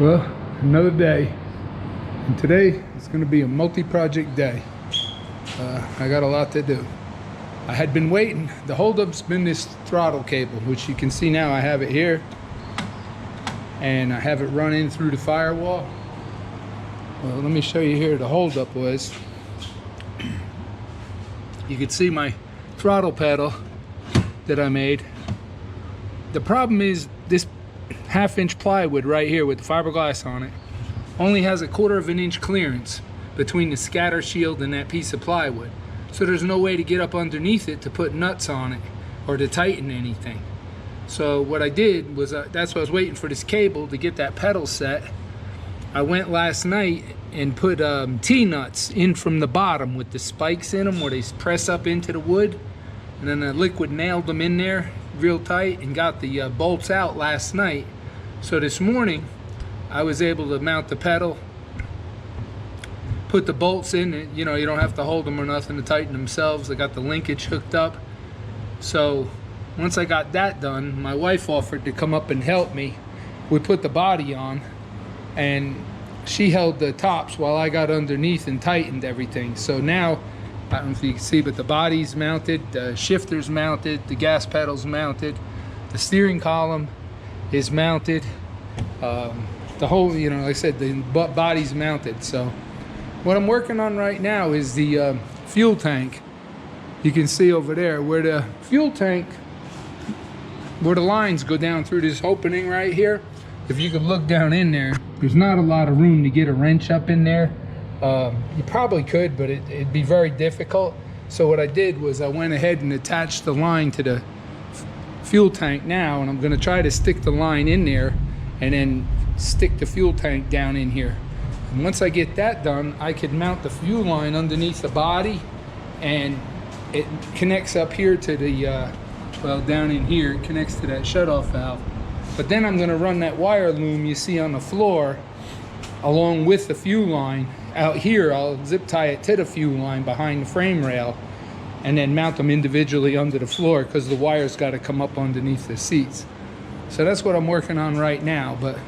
Well, another day, and today is going to be a multi-project day. I got a lot to do. I had been waiting. The holdup's been this throttle cable, which you can see now. I have it here, and I have it run in through the firewall. Well, let me show you here. The holdup was, you can see my throttle pedal that I made. The problem is this half-inch plywood right here with the fiberglass on it only has a 1/4 of an inch clearance between the scatter shield and that piece of plywood. So there's no way to get up underneath it to put nuts on it or to tighten anything. So what I did was, that's why I was waiting for this cable to get that pedal set. I went last night and put T-nuts in from the bottom with the spikes in them where they press up into the wood, and then the liquid nailed them in there real tight and got the bolts out last night. So this morning I was able to mount the pedal, put the bolts in. You know, you don't have to hold them or nothing to tighten themselves. I got the linkage hooked up. So once I got that done, my wife offered to come up and help me. We put the body on and she held the tops while I got underneath and tightened everything. So now, I don't know if you can see, but the body's mounted, the shifter's mounted, the gas pedal's mounted, the steering column is mounted, the whole, you know, like I said, the body's mounted. So what I'm working on right now is the fuel tank. You can see over there where the fuel tank, where the lines go down through this opening right here. If you could look down in there, there's not a lot of room to get a wrench up in there. You probably could, but it'd be very difficult. So what I did was I went ahead and attached the line to the fuel tank now, and I'm going to try to stick the line in there and then stick the fuel tank down in here. And once I get that done, I could mount the fuel line underneath the body, and it connects up here to the, well, down in here, it connects to that shutoff valve. But then I'm going to run that wire loom you see on the floor along with the fuel line. Out here, I'll zip tie it to the fuel line behind the frame rail and then mount them individually under the floor, because the wire's got to come up underneath the seats. So that's what I'm working on right now. But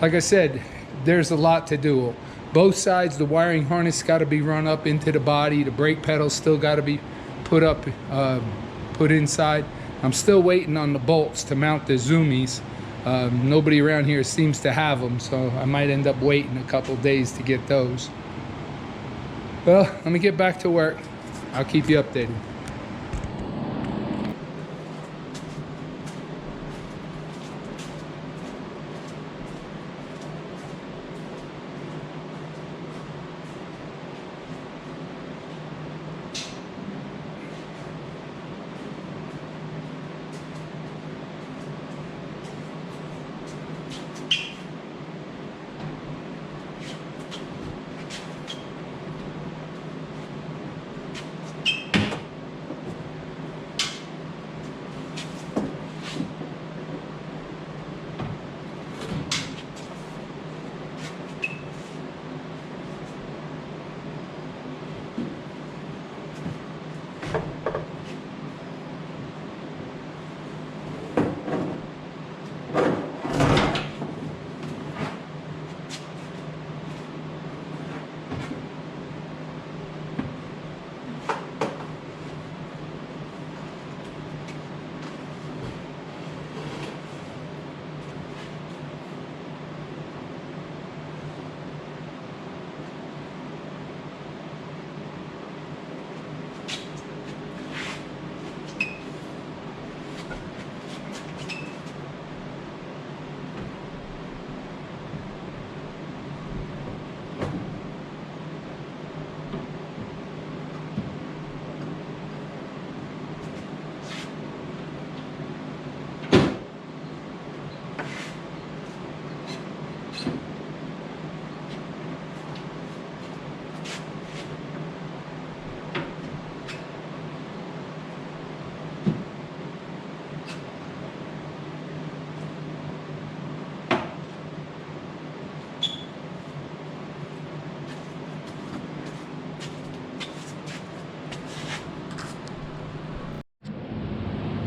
like I said, there's a lot to do. Both sides, the wiring harness got to be run up into the body. The brake pedals still got to be put up, put inside. I'm still waiting on the bolts to mount the zoomies. Nobody around here seems to have them, so I might end up waiting a couple days to get those. Well, let me get back to work. I'll keep you updated.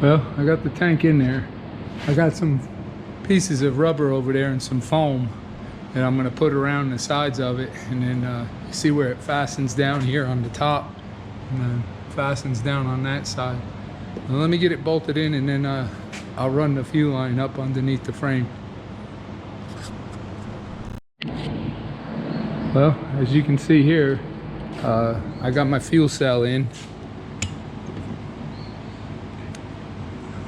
Well, I got the tank in there. I got some pieces of rubber over there and some foam. that I'm gonna put around the sides of it, and then you see where it fastens down here on the top, and then fastens down on that side. Now let me get it bolted in, and then I'll run the fuel line up underneath the frame. Well, as you can see here, I got my fuel cell in.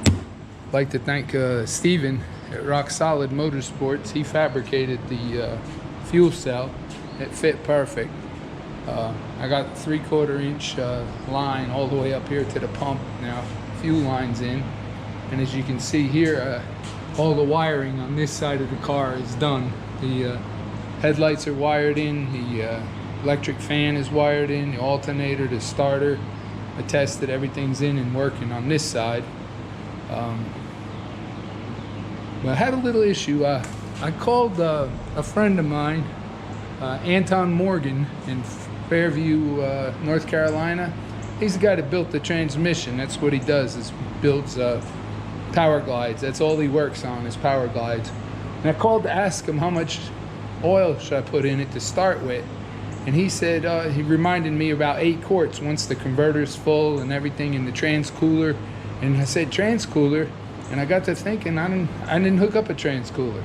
I'd like to thank Steven at Rock Solid Motorsports. He fabricated the fuel cell. It fit perfect. I got 3/4 inch line all the way up here to the pump. Now fuel line's in, and as you can see here, all the wiring on this side of the car is done. The headlights are wired in, the electric fan is wired in, the alternator, the starter. I tested, everything's in and working on this side. But I had a little issue. I called a friend of mine, Anton Morgan in Fairview, North Carolina. He's the guy that built the transmission. That's what he does, is builds power glides. That's all he works on, is power glides. And I called to ask him how much oil should I put in it to start with. And he said, he reminded me about 8 quarts once the converter's full and everything in the transcooler. And I said, transcooler? And I got to thinking, I didn't hook up a transcooler.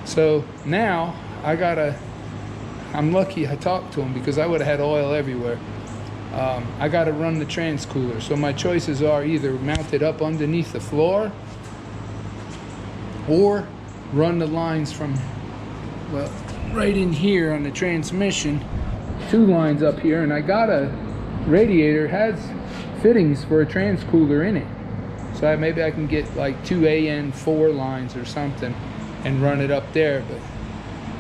So now I'm lucky I talked to him, because I would have had oil everywhere. I got to run the transcooler. So my choices are either mount it up underneath the floor or run the lines from, well, right in here on the transmission, 2 lines up here, and I got a radiator, has fittings for a transcooler in it. So maybe I can get like 2 AN4 lines or something and run it up there, but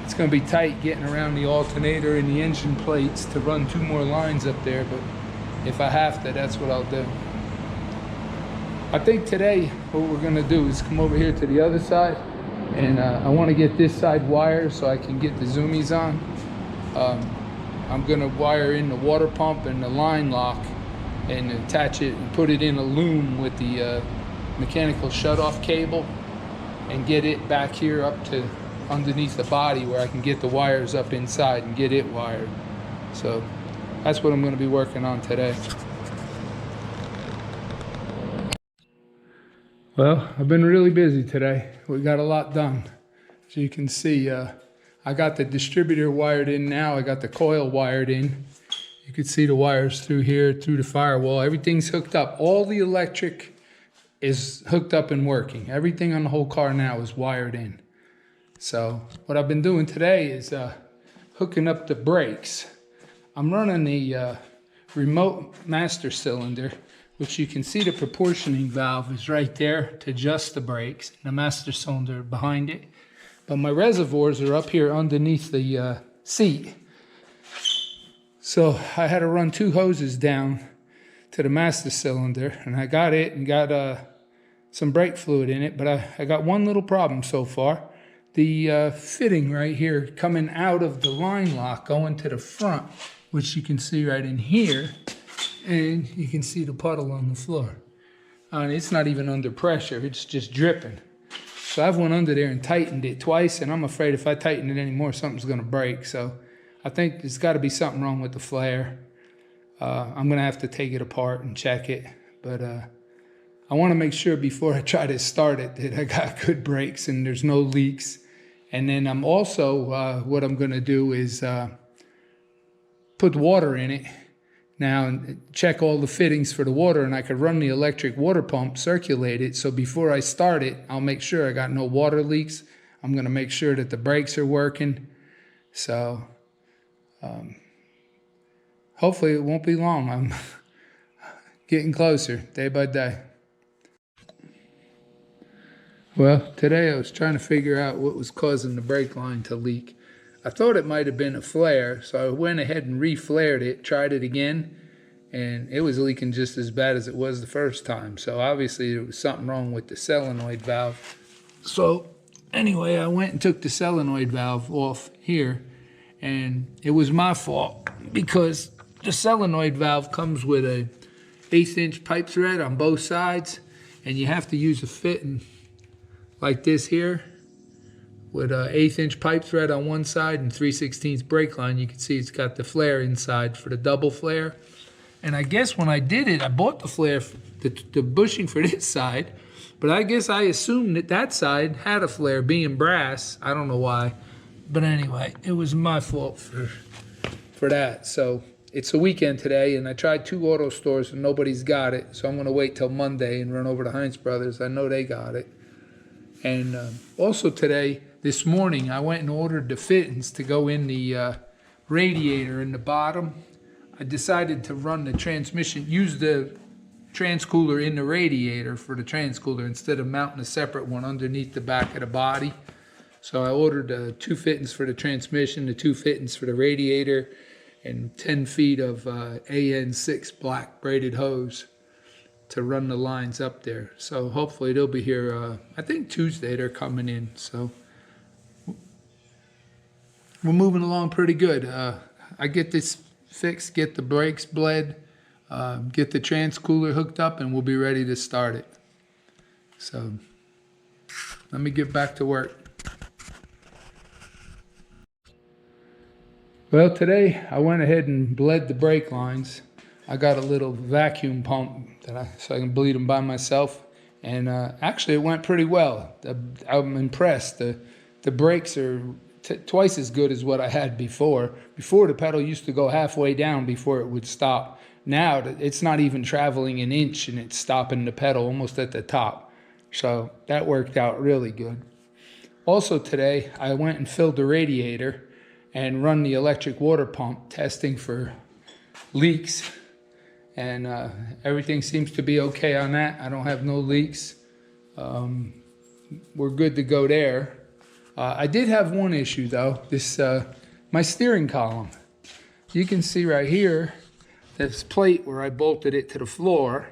it's gonna be tight getting around the alternator and the engine plates to run 2 more lines up there, but if I have to, that's what I'll do. I think today what we're gonna do is come over here to the other side, and I wanna get this side wired so I can get the zoomies on. I'm gonna wire in the water pump and the line lock and attach it and put it in a loom with the mechanical shutoff cable and get it back here up to underneath the body where I can get the wires up inside and get it wired. So that's what I'm going to be working on today. Well, I've been really busy today. We got a lot done. As you can see, I got the distributor wired in now. I got the coil wired in. You can see the wires through here, through the firewall. Everything's hooked up. All the electric is hooked up and working. Everything on the whole car now is wired in. So what I've been doing today is hooking up the brakes. I'm running the remote master cylinder, which you can see the proportioning valve is right there to adjust the brakes, and the master cylinder behind it. But my reservoirs are up here underneath the seat. So I had to run 2 hoses down to the master cylinder, and I got it and got some brake fluid in it, but I got one little problem so far. The fitting right here coming out of the line lock going to the front, which you can see right in here, and you can see the puddle on the floor. And it's not even under pressure, it's just dripping. So I've went under there and tightened it twice, and I'm afraid if I tighten it anymore, something's gonna break. So I think there's gotta be something wrong with the flare. I'm gonna have to take it apart and check it, but I wanna make sure before I try to start it that I got good brakes and there's no leaks. And then I'm also, what I'm gonna do is put water in it now and check all the fittings for the water, and I could run the electric water pump, circulate it, so before I start it, I'll make sure I got no water leaks. I'm gonna make sure that the brakes are working. So hopefully it won't be long. I'm getting closer day by day. Well, today I was trying to figure out what was causing the brake line to leak. I thought it might have been a flare, so I went ahead and re-flared it, tried it again, and it was leaking just as bad as it was the first time. So obviously there was something wrong with the solenoid valve. So anyway, I went and took the solenoid valve off here, and it was my fault because the solenoid valve comes with a 1/8 inch pipe thread on both sides, and you have to use a fitting like this here, with a 1/8" pipe thread on one side and 3/16 brake line. You can see it's got the flare inside for the double flare. And I guess when I did it, I bought the flare, the bushing for this side, but I guess I assumed that that side had a flare, being brass. I don't know why. But anyway, it was my fault for that. So it's a weekend today, and I tried 2 auto stores and nobody's got it. So I'm going to wait till Monday and run over to Heinz Brothers. I know they got it. And also today, this morning, I went and ordered the fittings to go in the radiator in the bottom. I decided to run the transmission, use the transcooler in the radiator for the transcooler instead of mounting a separate one underneath the back of the body. So I ordered 2 fittings for the transmission, the 2 fittings for the radiator, and 10 feet of AN6 black braided hose to run the lines up there. So hopefully they'll be here, I think Tuesday they're coming in. So we're moving along pretty good. I get this fixed, get the brakes bled, get the transcooler hooked up, and we'll be ready to start it. So let me get back to work. Well, today I went ahead and bled the brake lines. I got a little vacuum pump so I can bleed them by myself, and actually it went pretty well. I'm impressed. The brakes are twice as good as what I had before. Before, the pedal used to go halfway down before it would stop. Now it's not even traveling an inch and it's stopping the pedal almost at the top. So that worked out really good. Also today I went and filled the radiator and run the electric water pump, testing for leaks, and everything seems to be okay on that. I don't have no leaks. We're good to go there. I did have one issue though. My steering column. You can see right here this plate where I bolted it to the floor.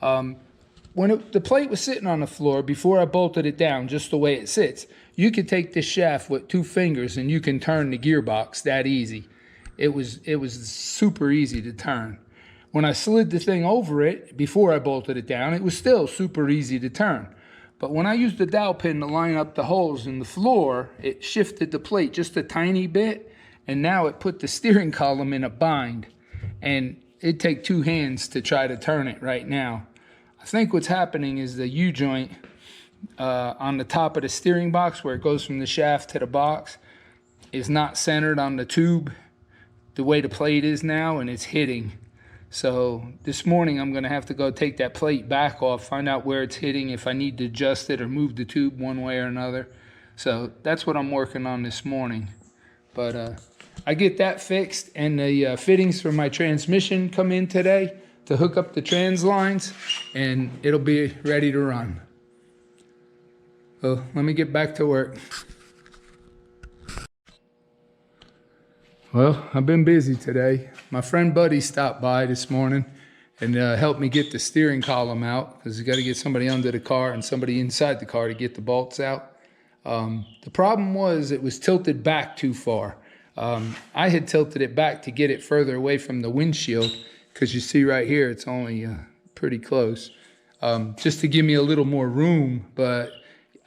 When the plate was sitting on the floor before I bolted it down, just the way it sits, you could take this shaft with 2 fingers and you can turn the gearbox that easy. It was super easy to turn. When I slid the thing over it before I bolted it down, it was still super easy to turn. But when I used the dowel pin to line up the holes in the floor, it shifted the plate just a tiny bit, and now it put the steering column in a bind. And it'd take 2 hands to try to turn it right now. I think what's happening is the U-joint on the top of the steering box, where it goes from the shaft to the box, is not centered on the tube the way the plate is now, and it's hitting. So this morning I'm going to have to go take that plate back off, find out where it's hitting, if I need to adjust it or move the tube one way or another. So that's what I'm working on this morning. But I get that fixed, and the fittings for my transmission come in today to hook up the trans lines, and it'll be ready to run. Well, let me get back to work. Well, I've been busy today. My friend Buddy stopped by this morning and helped me get the steering column out, because you got to get somebody under the car and somebody inside the car to get the bolts out. The problem was it was tilted back too far. I had tilted it back to get it further away from the windshield, because you see right here it's only pretty close, just to give me a little more room, but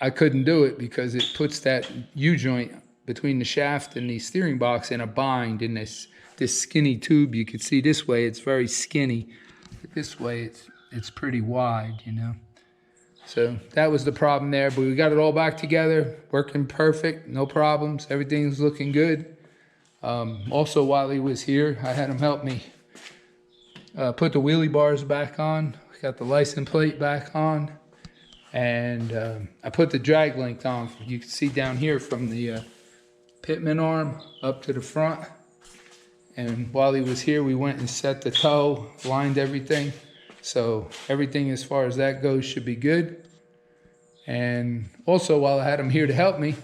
I couldn't do it because it puts that U-joint between the shaft and the steering box in a bind in this skinny tube. You can see this way it's very skinny. This way it's pretty wide, you know. So that was the problem there, but we got it all back together, working perfect, no problems, everything's looking good. Also, while he was here, I had him help me put the wheelie bars back on, got the license plate back on, and I put the drag link on. You can see down here from the pitman arm up to the front. And while he was here, we went and set the toe, lined everything. So everything as far as that goes should be good. And also, while I had him here to help me,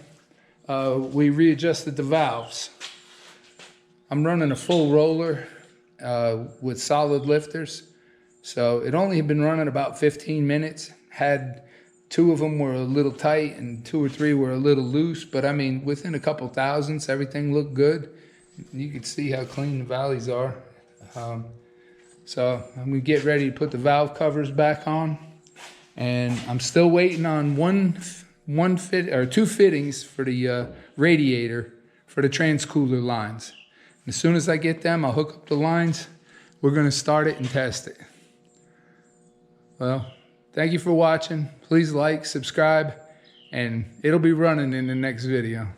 we readjusted the valves. I'm running a full roller with solid lifters. So it only had been running about 15 minutes. Had 2 of them were a little tight and 2 or 3 were a little loose. But I mean, within a couple thousandths, everything looked good. You can see how clean the valleys are. So I'm gonna get ready to put the valve covers back on. And I'm still waiting on one two fittings for the radiator for the transcooler lines. As soon as I get them, I'll hook up the lines. We're going to start it and test it. Well, thank you for watching. Please like, subscribe, and it'll be running in the next video.